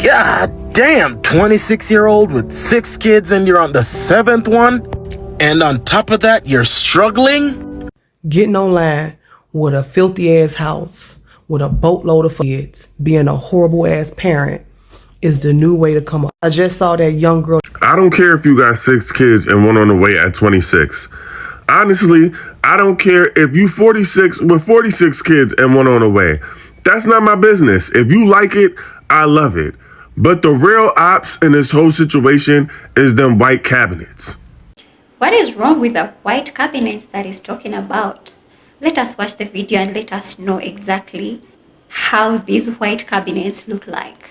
God damn, 26-year-old with 6 kids and you're on the 7th one? And on top of that, you're struggling? Getting online with a filthy ass house, with a boatload of kids, being a horrible ass parent is the new way to come up. I just saw that young girl. I don't care if you got 6 kids and one on the way at 26. Honestly, I don't care if you 46 with 46 kids and one on the way. That's not my business. If you like it, I love it. But the real ops in this whole situation is them white cabinets. What is wrong with the white cabinets that he's talking about? Let us watch the video and let us know exactly how these white cabinets look like.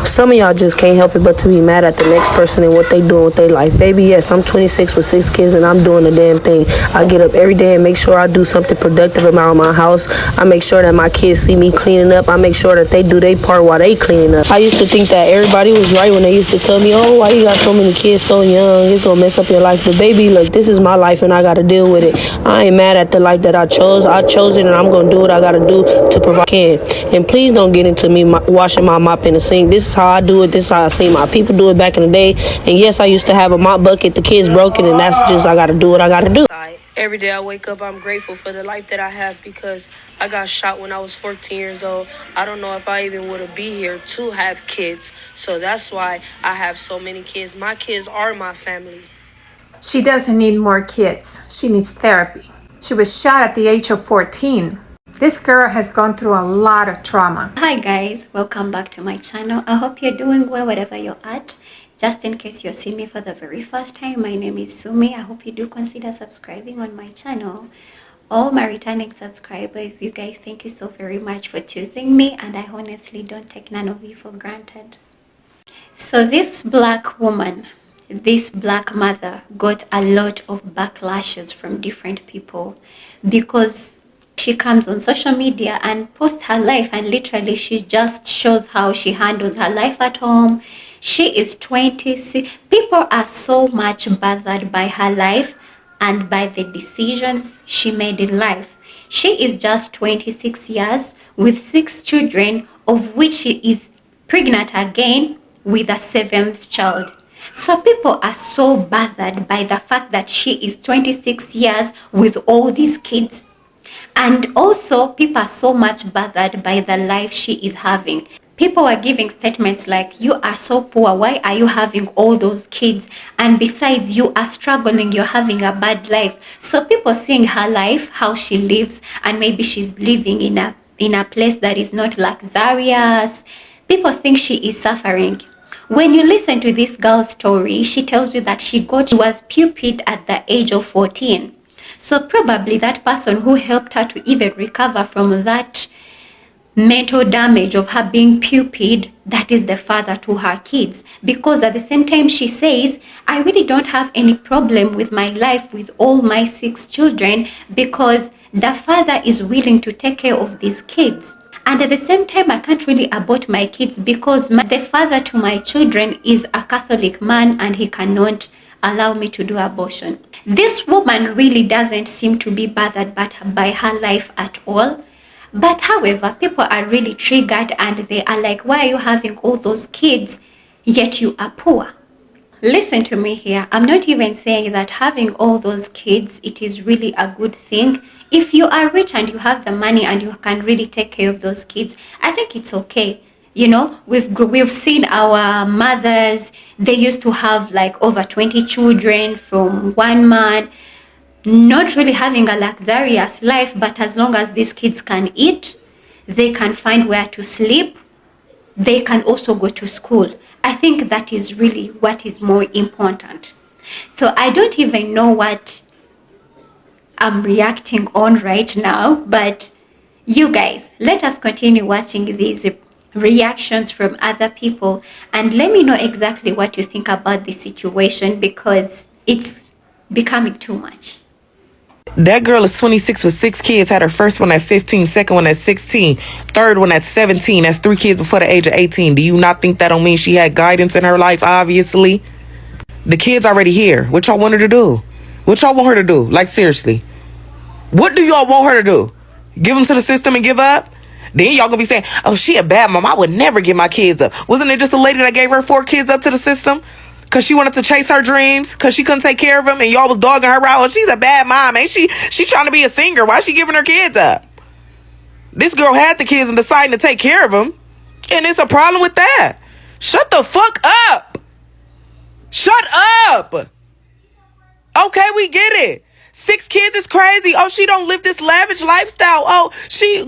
Some of y'all just can't help it but to be mad at the next person and what they doing with their life. Baby, yes, I'm 26 with 6 kids and I'm doing the damn thing. I get up every day and make sure I do something productive around my house. I make sure that my kids see me cleaning up. I make sure that they do their part while they cleaning up. I used to think that everybody was right when they used to tell me, oh, why you got so many kids so young? It's gonna mess up your life. But baby, look, this is my life and I gotta deal with it. I ain't mad at the life that I chose. I chose it and I'm gonna do what I gotta do to provide. And please don't get into me washing my mop in the sink. This is how I do it. This is how I seen my people do it back in the day. And yes, I used to have a mop bucket. The kids broken, and that's just I gotta do what I gotta do. Every day I wake up, I'm grateful for the life that I have because I got shot when I was 14 years old. I don't know if I even would have been here to have kids. So that's why I have so many kids. My kids are my family. She doesn't need more kids. She needs therapy. She was shot at the age of 14. This girl has gone through a lot of trauma. Hi guys, welcome back to my channel. I hope you're doing well wherever you're at. Just in case you're seeing me for the very first time, my name is Sumi. I hope you do consider subscribing on my channel. All my returning subscribers, you guys, thank you so very much for choosing me, and I honestly don't take none of you for granted. So this black woman, this black mother, got a lot of backlashes from different people because she comes on social media and posts her life, and literally she just shows how she handles her life at home. She is 26. People are so much bothered by her life and by the decisions she made in life. She is just 26 years with 6 children, of which she is pregnant again with a 7th child. So people are so bothered by the fact that she is 26 years with all these kids. And also, people are so much bothered by the life she is having. People are giving statements like, you are so poor, why are you having all those kids? And besides, you are struggling, you're having a bad life. So people seeing her life, how she lives, and maybe she's living in a place that is not luxurious. People think she is suffering. When you listen to this girl's story, she tells you that she was pupilled at the age of 14. So probably that person who helped her to even recover from that mental damage of her being pupilled, that is the father to her kids. Because at the same time she says, I really don't have any problem with my life with all my 6 children because the father is willing to take care of these kids. And at the same time, I can't really abort my kids because the father to my children is a Catholic man and he cannot allow me to do abortion. This woman really doesn't seem to be bothered by her life at all. But however, people are really triggered and they are like, why are you having all those kids yet you are poor? Listen to me here. I'm not even saying that having all those kids, it is really a good thing. If you are rich and you have the money and you can really take care of those kids, I think it's okay. You know, we've seen our mothers, they used to have like over 20 children from one man, not really having a luxurious life, but as long as these kids can eat, they can find where to sleep, they can also go to school. I think that is really what is more important. So I don't even know what I'm reacting on right now, but you guys, let us continue watching these reactions from other people and let me know exactly what you think about this situation because it's becoming too much. That girl is 26 with 6 kids, had her first one at 15, second one at 16, third one at 17. That's 3 kids before the age of 18. Do you not think that don't mean she had guidance in her life, obviously? The kid's already here. What y'all want her to do? What y'all want her to do? Like, seriously. What do y'all want her to do? Give them to the system and give up? Then y'all gonna be saying, oh, she a bad mom. I would never give my kids up. Wasn't it just a lady that gave her 4 kids up to the system? Because she wanted to chase her dreams? Because she couldn't take care of them? And y'all was dogging her out? Oh, she's a bad mom. Ain't she? She trying to be a singer. Why is she giving her kids up? This girl had the kids and deciding to take care of them. And it's a problem with that. Shut the fuck up. Shut up. Okay, we get it. 6 kids is crazy. Oh, she don't live this lavish lifestyle. Oh,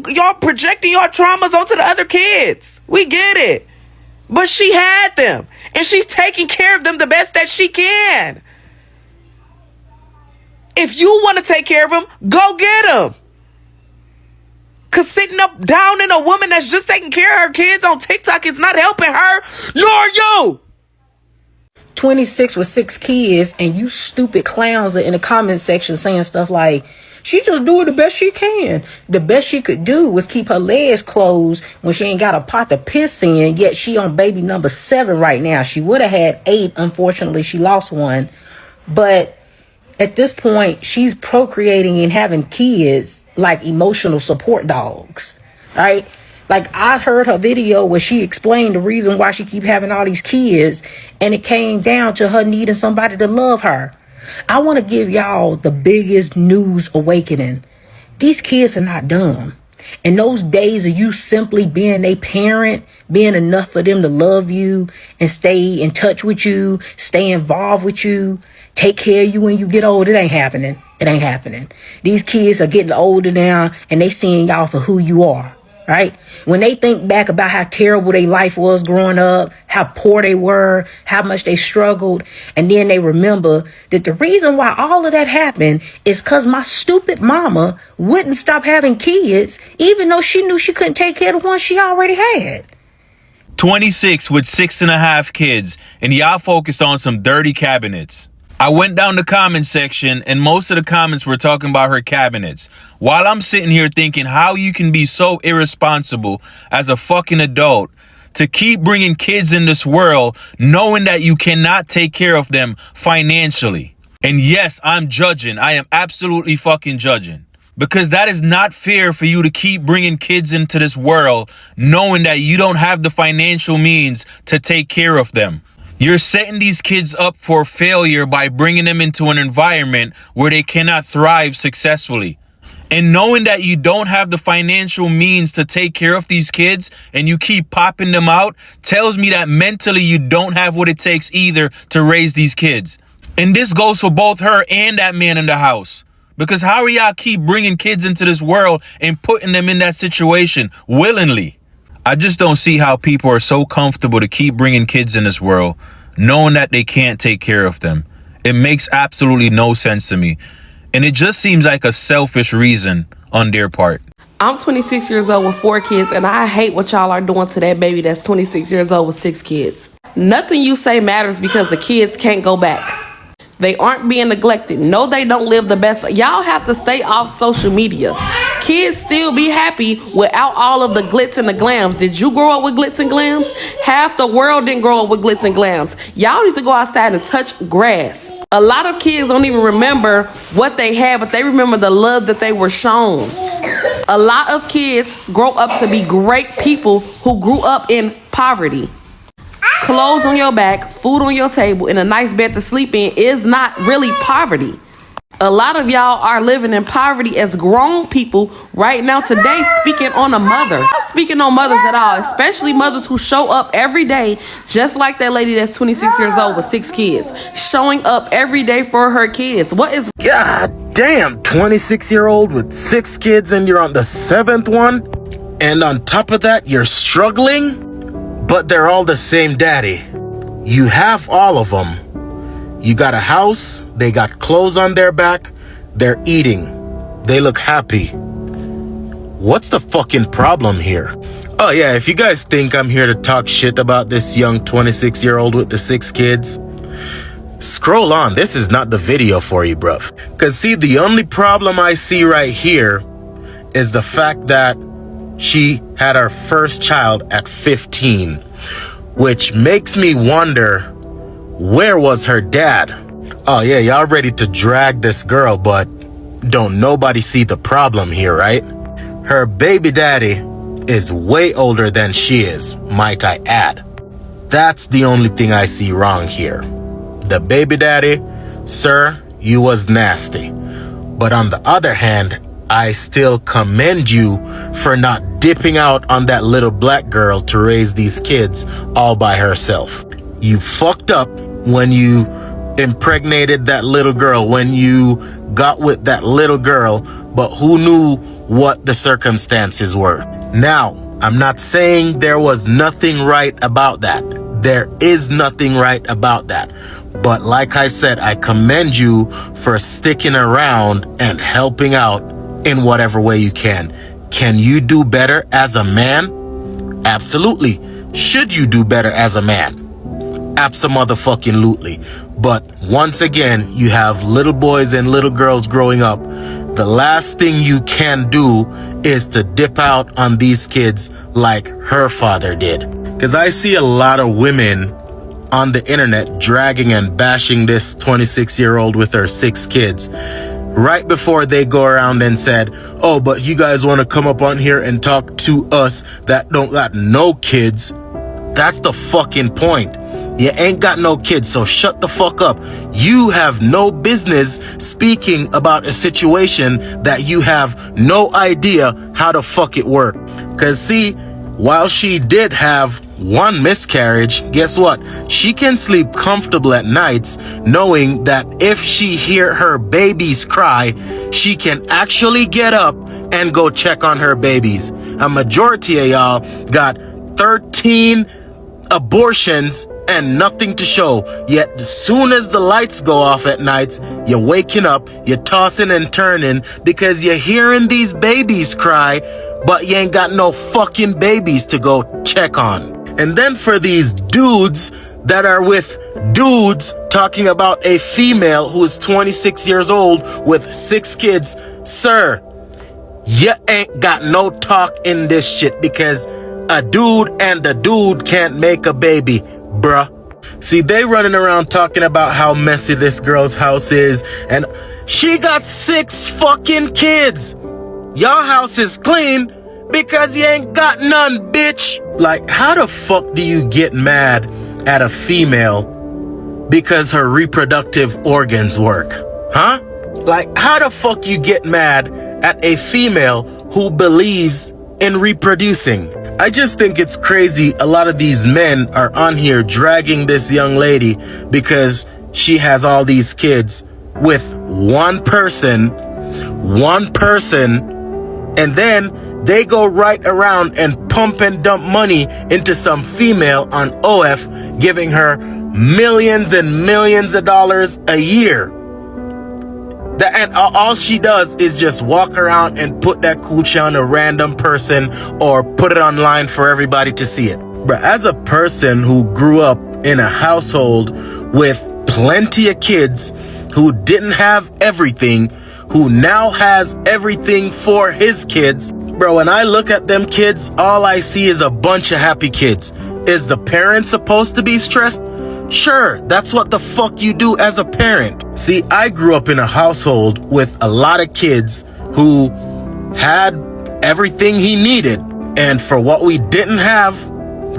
y'all projecting your traumas onto the other kids. We get it. But she had them. And she's taking care of them the best that she can. If you want to take care of them, go get them. Because sitting up down in a woman that's just taking care of her kids on TikTok is not helping her, nor you. 26 with 6 kids, and you stupid clowns are in the comment section saying stuff like, she just doing the best she can. The best she could do was keep her legs closed when she ain't got a pot to piss in, yet she on baby number 7 right now. She would have had 8. Unfortunately, she lost 1. But at this point, she's procreating and having kids like emotional support dogs, right? Like, I heard her video where she explained the reason why she keep having all these kids, and it came down to her needing somebody to love her. I want to give y'all the biggest news awakening. These kids are not dumb. And those days of you simply being a parent, being enough for them to love you and stay in touch with you, stay involved with you, take care of you when you get old, it ain't happening. It ain't happening. These kids are getting older now, and they seeing y'all for who you are. Right? When they think back about how terrible their life was growing up, how poor they were, how much they struggled, and then they remember that the reason why all of that happened is because my stupid mama wouldn't stop having kids, even though she knew she couldn't take care of the ones she already had. 26 with 6.5 kids, and y'all focused on some dirty cabinets. I went down the comment section, and most of the comments were talking about her cabinets. While I'm sitting here thinking how you can be so irresponsible as a fucking adult to keep bringing kids in this world knowing that you cannot take care of them financially. And yes, I'm judging. I am absolutely fucking judging. Because that is not fair for you to keep bringing kids into this world knowing that you don't have the financial means to take care of them. You're setting these kids up for failure by bringing them into an environment where they cannot thrive successfully. And knowing that you don't have the financial means to take care of these kids and you keep popping them out tells me that mentally you don't have what it takes either to raise these kids. And this goes for both her and that man in the house. Because how are y'all keep bringing kids into this world and putting them in that situation willingly? I just don't see how people are so comfortable to keep bringing kids in this world, knowing that they can't take care of them. It makes absolutely no sense to me. And it just seems like a selfish reason on their part. I'm 26 years old with 4 kids, and I hate what y'all are doing to that baby that's 26 years old with 6 kids. Nothing you say matters because the kids can't go back. They aren't being neglected. No, they don't live the best. Y'all have to stay off social media. Kids still be happy without all of the glitz and the glams. Did you grow up with glitz and glams? Half the world didn't grow up with glitz and glams. Y'all need to go outside and touch grass. A lot of kids don't even remember what they had, but they remember the love that they were shown. A lot of kids grow up to be great people who grew up in poverty. Clothes on your back, food on your table, and a nice bed to sleep in is not really poverty. A lot of y'all are living in poverty as grown people right now today, speaking on a mother. I'm speaking on mothers at all, especially mothers who show up every day, just like that lady that's 26 years old with 6 kids, showing up every day for her kids. What is... God damn, 26-year-old with 6 kids and you're on the 7th one? And on top of that, you're struggling? But they're all the same daddy. You have all of them. You got a house, they got clothes on their back, they're eating, they look happy. What's the fucking problem here? Oh yeah, if you guys think I'm here to talk shit about this young 26-year-old with the 6 kids, scroll on, this is not the video for you, bruv. Cause see, the only problem I see right here is the fact that she had her first child at 15, which makes me wonder, where was her dad? Oh yeah, y'all ready to drag this girl, but don't nobody see the problem here, right? Her baby daddy is way older than she is, might I add. That's the only thing I see wrong here. The baby daddy, sir, you was nasty. But on the other hand, I still commend you for not dipping out on that little black girl to raise these kids all by herself. You fucked up when you impregnated that little girl, when you got with that little girl, but who knew what the circumstances were? Now, I'm not saying there was nothing right about that. There is nothing right about that. But like I said, I commend you for sticking around and helping out in whatever way you can. Can you do better as a man? Absolutely. Should you do better as a man? Abso-motherfucking-lutely. But once again, you have little boys and little girls growing up. The last thing you can do is to dip out on these kids like her father did. Because I see a lot of women on the internet dragging and bashing this 26-year-old with her 6 kids right before they go around and said, oh, but you guys want to come up on here and talk to us that don't got no kids. That's the fucking point. You ain't got no kids, so shut the fuck up. You have no business speaking about a situation that you have no idea how the fuck it worked. Cause see, while she did have one miscarriage, guess what? She can sleep comfortable at nights knowing that if she hear her babies cry, she can actually get up and go check on her babies. A majority of y'all got 13 abortions and nothing to show. Yet as soon as the lights go off at nights, you're waking up, you're tossing and turning because you're hearing these babies cry, but you ain't got no fucking babies to go check on. And then for these dudes that are with dudes talking about a female who is 26 years old with 6 kids, sir, you ain't got no talk in this shit because a dude and a dude can't make a baby, bruh. See, they running around talking about how messy this girl's house is, and she got 6 fucking kids. Your house is clean because you ain't got none, bitch. Like, how the fuck do you get mad at a female because her reproductive organs work? Huh? Like, how the fuck you get mad at a female who believes in reproducing? I just think it's crazy a lot of these men are on here dragging this young lady because she has all these kids with one person, and then they go right around and pump and dump money into some female on OF, giving her millions and millions of dollars a year. And all she does is just walk around and put that coochie on a random person or put it online for everybody to see it. But as a person who grew up in a household with plenty of kids who didn't have everything, who now has everything for his kids, bro, when I look at them kids, all I see is a bunch of happy kids. Is the parent supposed to be stressed? Sure, that's what the fuck you do as a parent. See, I grew up in a household with a lot of kids who had everything he needed. And for what we didn't have,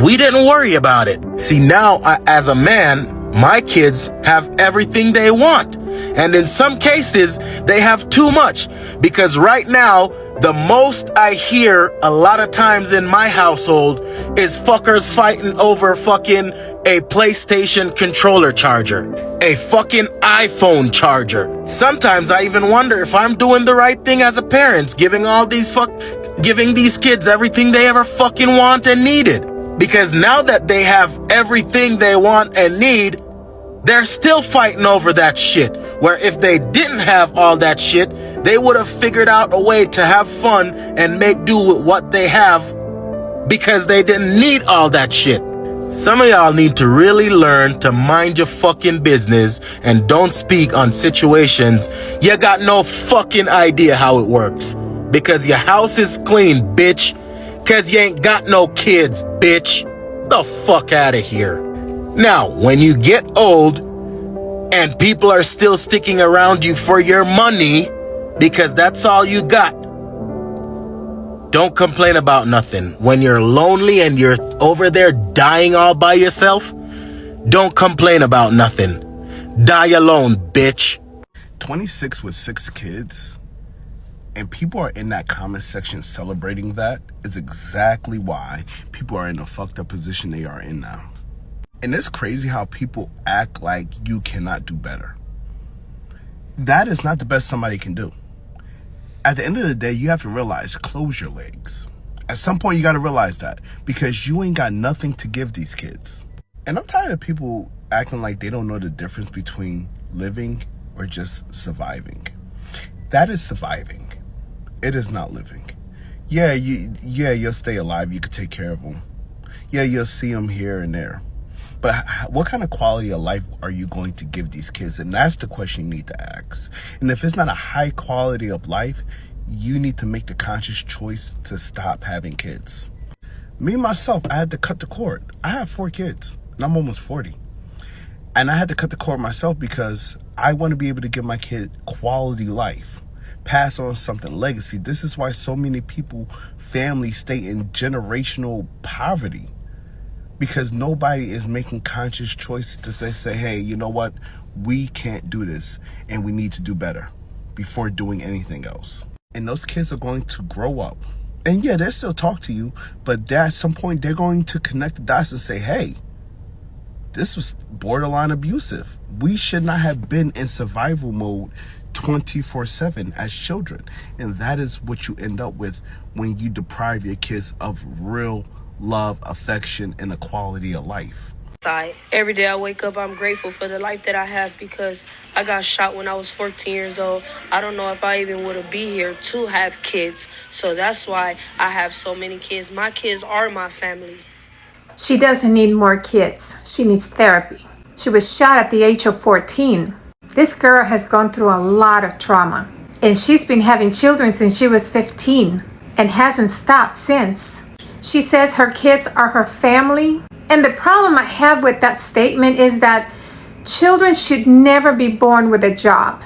we didn't worry about it. See, now as a man, my kids have everything they want. And in some cases, they have too much. Because right now, the most I hear a lot of times in my household is fuckers fighting over fucking a PlayStation controller charger, a fucking iPhone charger. Sometimes I even wonder if I'm doing the right thing as a parent, giving these kids everything they ever fucking want and needed. Because now that they have everything they want and need, they're still fighting over that shit. Where if they didn't have all that shit, they would have figured out a way to have fun and make do with what they have because they didn't need all that shit. Some of y'all need to really learn to mind your fucking business and don't speak on situations you got no fucking idea how it works. Because your house is clean, bitch. Because you ain't got no kids, bitch. The fuck out of here. Now, when you get old and people are still sticking around you for your money because that's all you got, Don't complain about nothing. When you're lonely and you're over there dying all by yourself, don't complain about nothing. Die alone, bitch. 26 with 6 kids, and people are in that comment section celebrating that, is exactly why people are in the fucked up position they are in now. And it's crazy how people act like you cannot do better. That is not the best somebody can do. At the end of the day, you have to realize, close your legs. At some point, you got to realize that, because you ain't got nothing to give these kids. And I'm tired of people acting like they don't know the difference between living or just surviving. That is surviving. It is not living. Yeah, you'll stay alive. You could take care of them. Yeah, you'll see them here and there. But what kind of quality of life are you going to give these kids? And that's the question you need to ask. And if it's not a high quality of life, you need to make the conscious choice to stop having kids. Me, myself, I had to cut the cord. I have 4 kids, and I'm almost 40. And I had to cut the cord myself because I want to be able to give my kid quality life, pass on something, legacy. This is why so many people, families stay in generational poverty, because nobody is making conscious choices to say, hey, you know what? We can't do this, and we need to do better before doing anything else. And those kids are going to grow up. And yeah, they'll still talk to you, but at some point, they're going to connect the dots and say, hey, this was borderline abusive. We should not have been in survival mode 24/7 as children. And that is what you end up with when you deprive your kids of real love, affection, and the quality of life. Every day I wake up, I'm grateful for the life that I have because I got shot when I was 14 years old. I don't know if I even would have been here to have kids. So that's why I have so many kids. My kids are my family. She doesn't need more kids. She needs therapy. She was shot at the age of 14. This girl has gone through a lot of trauma, and she's been having children since she was 15 and hasn't stopped since. She says her kids are her family. And the problem I have with that statement is that children should never be born with a job.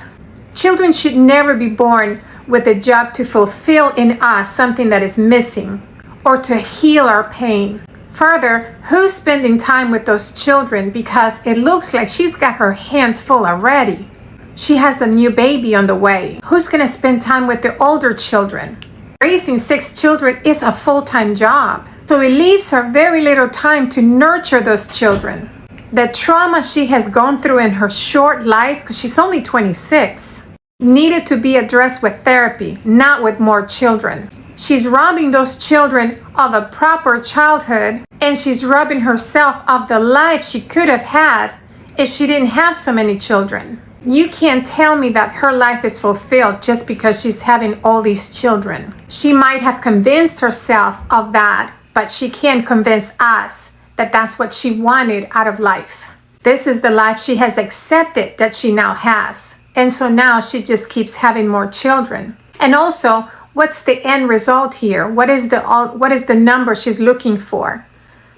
Children should never be born with a job to fulfill in us something that is missing or to heal our pain. Further, who's spending time with those children? Because it looks like she's got her hands full already. She has a new baby on the way. Who's going to spend time with the older children? Raising 6 children is a full-time job. So it leaves her very little time to nurture those children. The trauma she has gone through in her short life, because she's only 26, needed to be addressed with therapy, not with more children. She's robbing those children of a proper childhood, and she's robbing herself of the life she could have had if she didn't have so many children. You can't tell me that her life is fulfilled just because she's having all these children. She might have convinced herself of that, but she can't convince us that that's what she wanted out of life. This is the life she has accepted that she now has. And so now she just keeps having more children. And also, what's the end result here? What is the number she's looking for?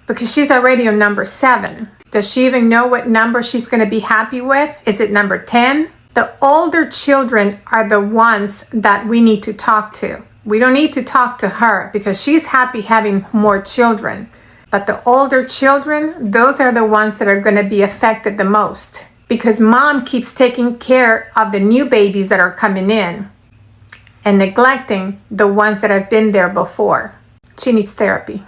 Because she's already on number 7. Does she even know what number she's going to be happy with? Is it number 10? The older children are the ones that we need to talk to. We don't need to talk to her because she's happy having more children. But the older children, those are the ones that are going to be affected the most because mom keeps taking care of the new babies that are coming in and neglecting the ones that have been there before. She needs therapy.